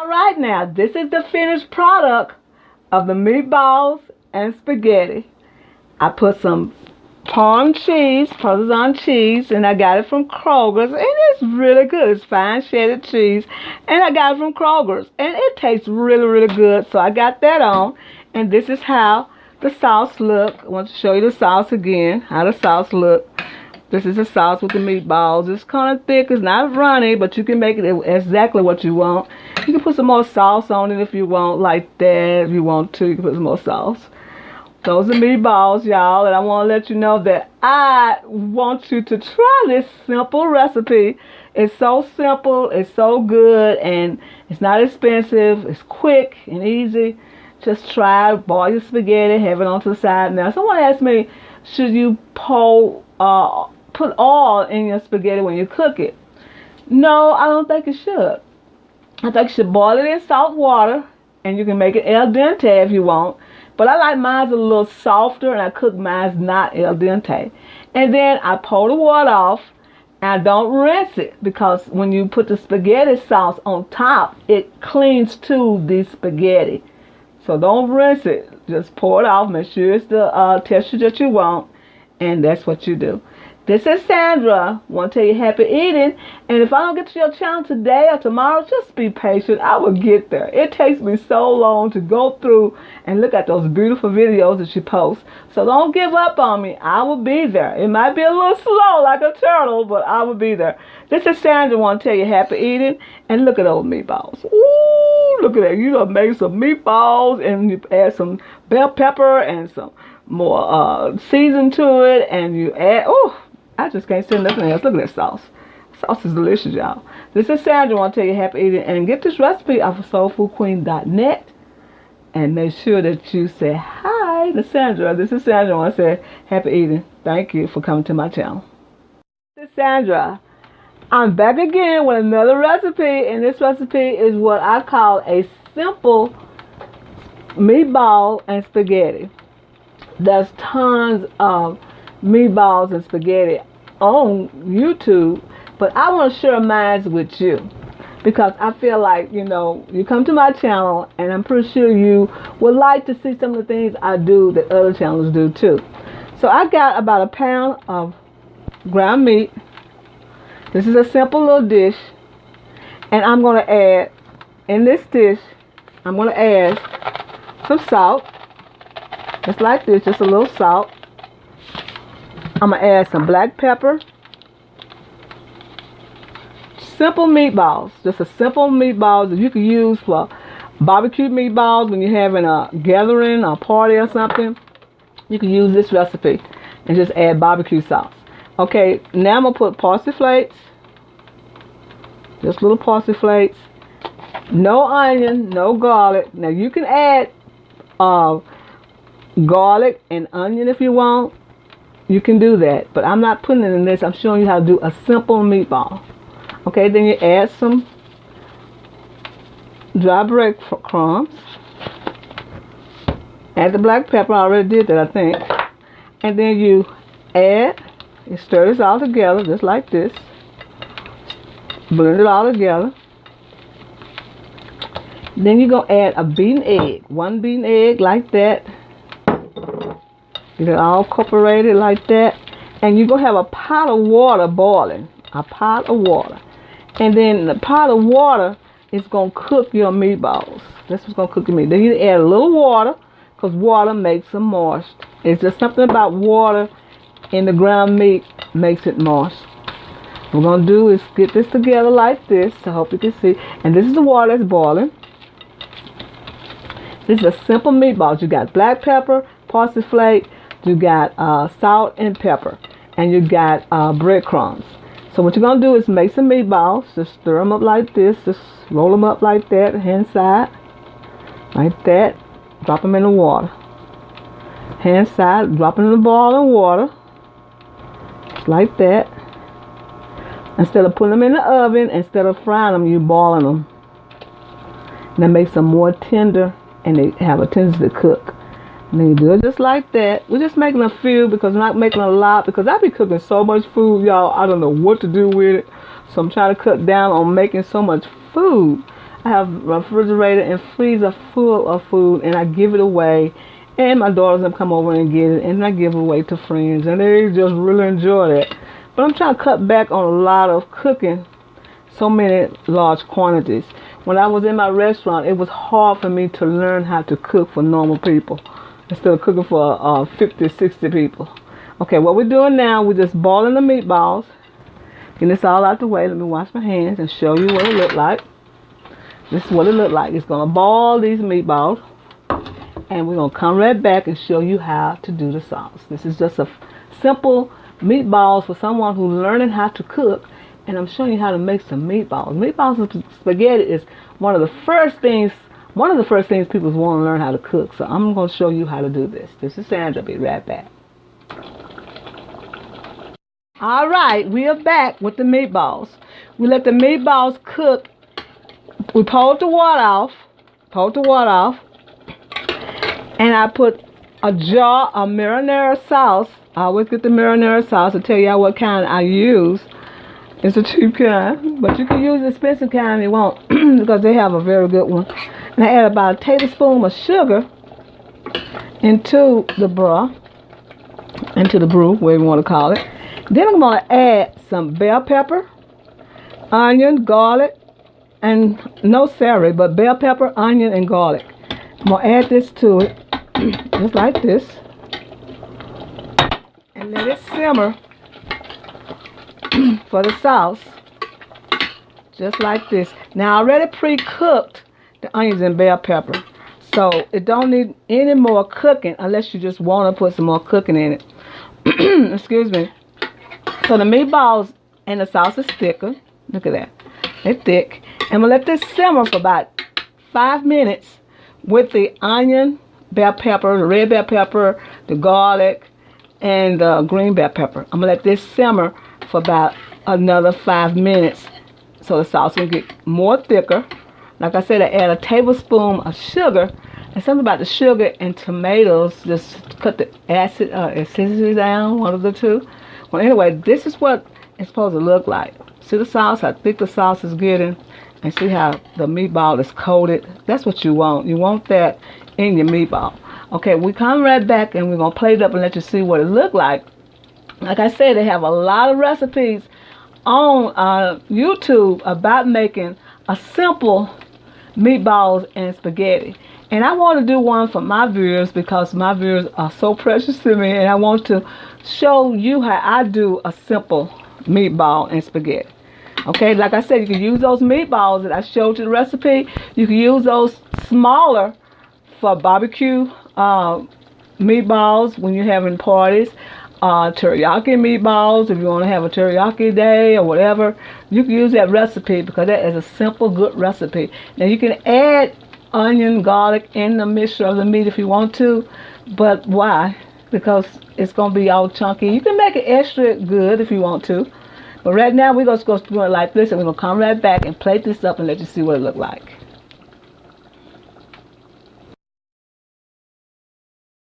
right, now, this is the finished product of the meatballs and spaghetti. I put some Parmesan cheese, and I got it from Kroger's, and it's really good. It's fine shredded cheese, and I got it from Kroger's, and it tastes really, really good. So I got that on, and this is how the sauce look. I want to show you the sauce again, how the sauce look. This is the sauce with the meatballs. It's kind of thick. It's not runny, but you can make it exactly what you want. You can put some more sauce on it if you want, like that. If you want to, you can put some more sauce. Those are meatballs, y'all, and I want to let you know that I want you to try this simple recipe. It's so simple, it's so good, and it's not expensive. It's quick and easy. Just try it, boil your spaghetti, have it on to the side. Now, someone asked me, should you put oil in your spaghetti when you cook it? No, I don't think you should. I think you should boil it in salt water, and you can make it al dente if you want. But I like mine a little softer, and I cook mine not al dente. And then I pour the water off, and I don't rinse it, because when you put the spaghetti sauce on top, it clings to the spaghetti. So don't rinse it. Just pour it off. Make sure it's the texture that you want, and that's what you do. This is Sandra. Want to tell you happy eating. And if I don't get to your channel today or tomorrow, just be patient. I will get there. It takes me so long to go through and look at those beautiful videos that she posts. So don't give up on me. I will be there. It might be a little slow like a turtle, but I will be there. This is Sandra. Want to tell you happy eating. And look at those meatballs. Ooh, look at that. You done made some meatballs, and you add some bell pepper and some more season to it, and you add, oh, I just can't say nothing else. Look at that sauce. Sauce is delicious, y'all. This is Sandra. I want to tell you happy eating, and get this recipe off of soulfoodqueen.net, and make sure that you say hi to Sandra. This is Sandra. I want to say happy eating. Thank you for coming to my channel. This is Sandra. I'm back again with another recipe, and this recipe is what I call a simple meatball and spaghetti. There's tons of meatballs and spaghetti on YouTube, but I want to share mine with you, because I feel like, you know, you come to my channel, and I'm pretty sure you would like to see some of the things I do that other channels do too. So I got about a pound of ground meat. This is a simple little dish, and I'm going to add, in this dish, I'm going to add some salt, just like this, just a little salt. I'm going to add some black pepper. Simple meatballs, just a simple meatballs that you can use for barbecue meatballs when you're having a gathering, a party or something. You can use this recipe and just add barbecue sauce. Okay, now I'm going to put parsley flakes. Just little parsley flakes. No onion, no garlic. Now you can add garlic and onion if you want. You can do that, but I'm not putting it in this. I'm showing you how to do a simple meatball. Okay, then you add some dry breadcrumbs. Add the black pepper. I already did that, I think. And then you stir this all together, just like this. Blend it all together. Then you're going to add a beaten egg. One beaten egg, like that. Get it all incorporated like that. And you're going to have a pot of water boiling. A pot of water. And then the pot of water is going to cook your meatballs. That's what's going to cook your meat. Then you add a little water, because water makes them moist. It's just something about water in the ground meat makes it moist. What we're going to do is get this together like this. I hope you can see. And this is the water that's boiling. This is a simple meatballs. You got black pepper, parsley flake, you got salt and pepper, and you got breadcrumbs. So what you're going to do is make some meatballs. Just stir them up like this. Just roll them up like that, hand side, like that. Drop them in the water. Hand side, drop them in the boiling water, just like that. Instead of putting them in the oven, instead of frying them, you're boiling them. And that makes them more tender, and they have a tendency to cook. And then you do it just like that. We're just making a few, because we're not making a lot, because I be cooking so much food, y'all. I don't know what to do with it. So I'm trying to cut down on making so much food. I have a refrigerator and freezer full of food, and I give it away. And my daughters have come over and get it, and I give it away to friends, and they just really enjoy that. But I'm trying to cut back on a lot of cooking, so many large quantities. When I was in my restaurant, it was hard for me to learn how to cook for normal people instead of cooking for 50, 60 people. Okay, what we're doing now, we're just boiling the meatballs. Get this all out the way. Let me wash my hands and show you what it looked like. This is what it looked like. It's going to boil these meatballs. And we're going to come right back and show you how to do the sauce. This is just a simple meatballs for someone who's learning how to cook. And I'm showing you how to make some meatballs. Meatballs and spaghetti is one of the first things people want to learn how to cook. So I'm going to show you how to do this. This is Sandra. I'll be right back. All right, we are back with the meatballs. We let the meatballs cook. We pulled the water off. And I put a jar of marinara sauce. I always get the marinara sauce to tell y'all what kind I use. It's a cheap kind, but you can use the expensive kind if you want because they have a very good one. And I add about a tablespoon of sugar into the brew, whatever you want to call it. Then I'm going to add some bell pepper, onion, garlic, and no celery, but bell pepper, onion, and garlic. I'm going to add this to it. Just like this, and let it simmer for the sauce, just like this. Now I already pre-cooked the onions and bell pepper, so it don't need any more cooking unless you just want to put some more cooking in it. Excuse me. So the meatballs and the sauce is thicker. Look at that, it's thick, and we'll let this simmer for about 5 minutes with the onion, bell pepper, the red bell pepper, the garlic, and the green bell pepper. I'm going to let this simmer for about another 5 minutes so the sauce will get more thicker. Like I said, I add a tablespoon of sugar. And something about the sugar and tomatoes, just cut the acidity down, one of the two. Well, anyway, this is what it's supposed to look like. See the sauce, how thick the sauce is getting, and see how the meatball is coated. That's what you want. You want that in your meatball. Okay, we come right back and we're going to plate it up and let you see what it looked like. Like I said, they have a lot of recipes on YouTube about making a simple meatballs and spaghetti. And I want to do one for my viewers because my viewers are so precious to me, and I want to show you how I do a simple meatball and spaghetti. Okay, like I said, you can use those meatballs that I showed you the recipe. You can use those smaller for barbecue meatballs when you're having parties. Teriyaki meatballs if you want to have a teriyaki day or whatever. You can use that recipe because that is a simple, good recipe. Now you can add onion, garlic in the mixture of the meat if you want to, but why? Because it's going to be all chunky. You can make it extra good if you want to. But right now we're going to do it like this, and we're going to come right back and plate this up and let you see what it look like.